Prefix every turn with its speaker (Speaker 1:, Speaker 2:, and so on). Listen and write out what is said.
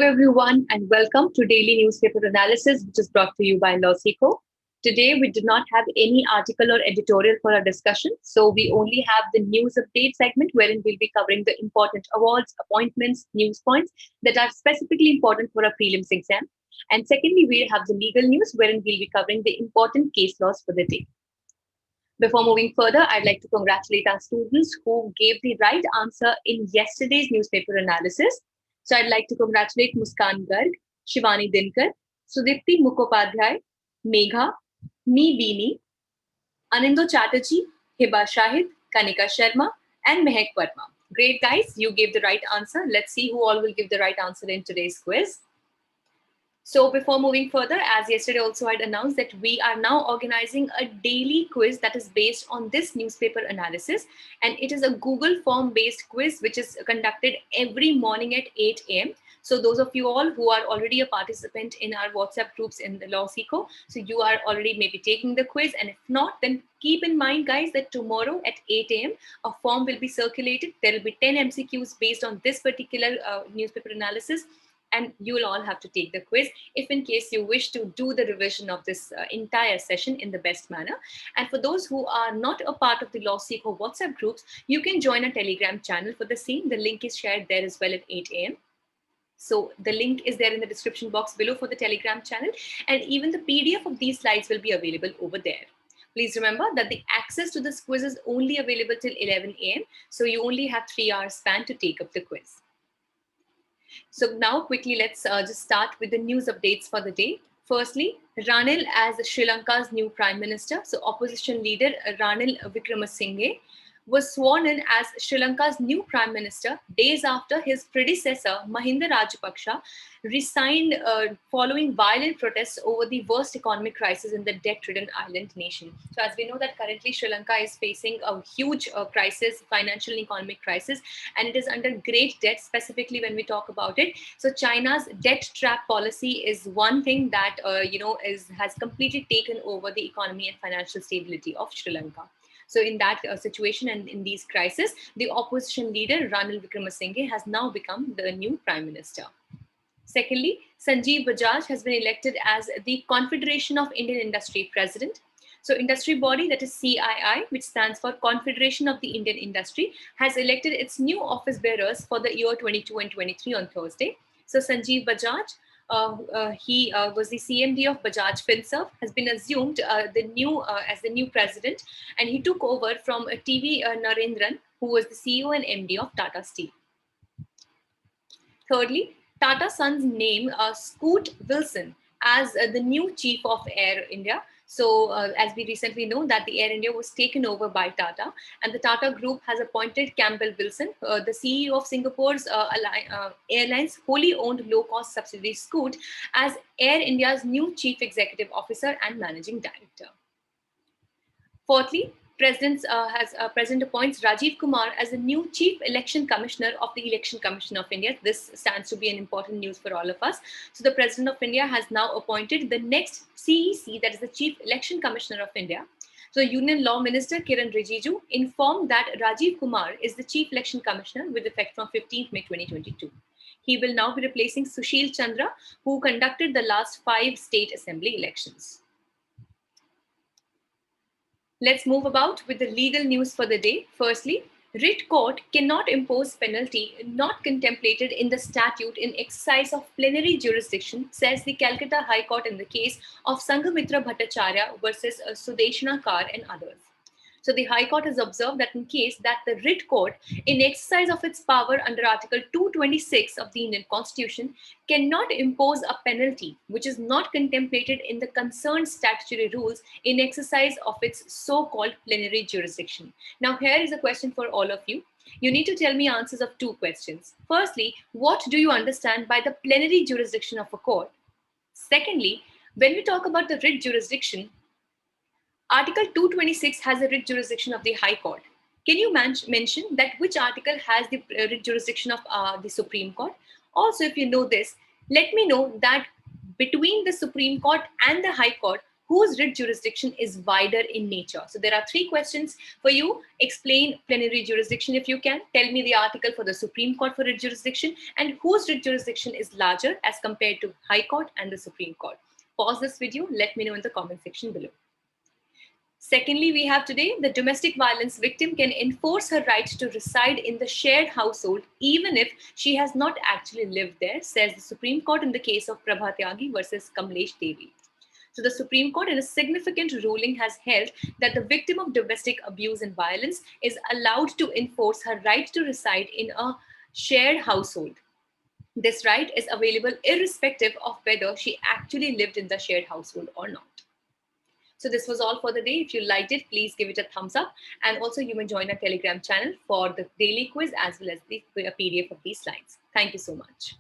Speaker 1: everyone, and welcome to Daily Newspaper Analysis, which is brought to you by LawSikho. Today, we did not have any article or editorial for our discussion, so we only have the news update segment wherein we'll be covering the important awards, appointments, news points that are specifically important for our prelims exam. And secondly, we'll have the legal news wherein we'll be covering the important case laws for the day. Before moving further, I'd like to congratulate our students who gave the right answer in yesterday's newspaper analysis. So I'd like to congratulate Muskan Garg, Shivani Dinkar, Sudipti Mukhopadhyay, Megha, Me Beanie, Anindo Chatterjee, Hiba Shahid, Kanika Sharma, and Mehek Verma. Great guys, you gave the right answer. Let's see who all will give the right answer in today's quiz. So before moving further, as yesterday also I'd announced that we are now organizing a daily quiz that is based on this newspaper analysis. And it is a Google form based quiz which is conducted every morning at 8 a.m. So those of you all who are already a participant in our WhatsApp groups in the LawSikho, so you are already maybe taking the quiz. And if not, then keep in mind, guys, that tomorrow at 8 a.m. a form will be circulated. There will be 10 MCQs based on this particular newspaper analysis. And you will all have to take the quiz if in case you wish to do the revision of this entire session in the best manner. And for those who are not a part of the LawSikho WhatsApp groups, you can join a Telegram channel for the same. The link is shared there as well at 8 a.m. So the link is there in the description box below for the Telegram channel. And even the PDF of these slides will be available over there. Please remember that the access to this quiz is only available till 11 a.m. So you only have 3 hours span to take up the quiz. So now quickly, let's just start with the news updates for the day. Firstly, Ranil as Sri Lanka's new Prime Minister. So opposition leader Ranil Wickremesinghe was sworn in as Sri Lanka's new Prime Minister days after his predecessor Mahinda Rajapaksa resigned following violent protests over the worst economic crisis in the debt-ridden island nation. So as we know that currently Sri Lanka is facing a huge crisis, financial and economic crisis, and it is under great debt, specifically when we talk about it. So China's debt trap policy is one thing that has completely taken over the economy and financial stability of Sri Lanka. So in that situation and in these crises, the opposition leader Ranil Wickremesinghe has now become the new Prime Minister. Secondly, Sanjeev Bajaj has been elected as the Confederation of Indian Industry President. So industry body, that is CII, which stands for Confederation of the Indian Industry, has elected its new office bearers for the year 22 and 23 on Thursday. So Sanjeev Bajaj, he was the CMD of Bajaj Finserv, has been assumed as the new president, and he took over from TV Narendran, who was the CEO and MD of Tata Steel. Thirdly, Tata Sons name Scoot Wilson as the new chief of Air India. So as we recently know that the Air India was taken over by Tata, and the Tata Group has appointed Campbell Wilson, the CEO of Singapore's airlines wholly owned low-cost subsidiary Scoot, as Air India's new chief executive officer and managing director. Fourthly, President appoints Rajiv Kumar as the new Chief Election Commissioner of the Election Commission of India. This stands to be an important news for all of us. So the President of India has now appointed the next CEC, that is the Chief Election Commissioner of India. So Union Law Minister Kiran Rijiju informed that Rajiv Kumar is the Chief Election Commissioner with effect from 15th May 2022. He will now be replacing Sushil Chandra, who conducted the last 5 state assembly elections. Let's move about with the legal news for the day. Firstly, Writ court cannot impose penalty not contemplated in the statute in exercise of plenary jurisdiction, says the Calcutta High Court in the case of Sanghamitra Bhattacharya versus Sudeshna Kar and others. So the High Court has observed that in case that the Writ Court, in exercise of its power under Article 226 of the Indian Constitution, cannot impose a penalty which is not contemplated in the concerned statutory rules in exercise of its so-called plenary jurisdiction. Now, here is a question for all of you. You need to tell me answers of 2 questions. Firstly, what do you understand by the plenary jurisdiction of a court? Secondly, when we talk about the writ jurisdiction, Article 226 has the writ jurisdiction of the High Court. Can you mention that which article has the writ jurisdiction of the Supreme Court? Also, if you know this, let me know that between the Supreme Court and the High Court, whose writ jurisdiction is wider in nature. So there are three questions for you. Explain plenary jurisdiction if you can. Tell me the article for the Supreme Court for writ jurisdiction and whose writ jurisdiction is larger as compared to High Court and the Supreme Court. Pause this video. Let me know in the comment section below. Secondly, we have today the domestic violence victim can enforce her right to reside in the shared household even if she has not actually lived there, says the Supreme Court in the case of Prabha Tyagi versus Kamlesh Devi. So the Supreme Court in a significant ruling has held that the victim of domestic abuse and violence is allowed to enforce her right to reside in a shared household. This right is available irrespective of whether she actually lived in the shared household or not. So this was all for the day. If you liked it, please give it a thumbs up. And also you may join our Telegram channel for the daily quiz as well as the PDF of these slides. Thank you so much.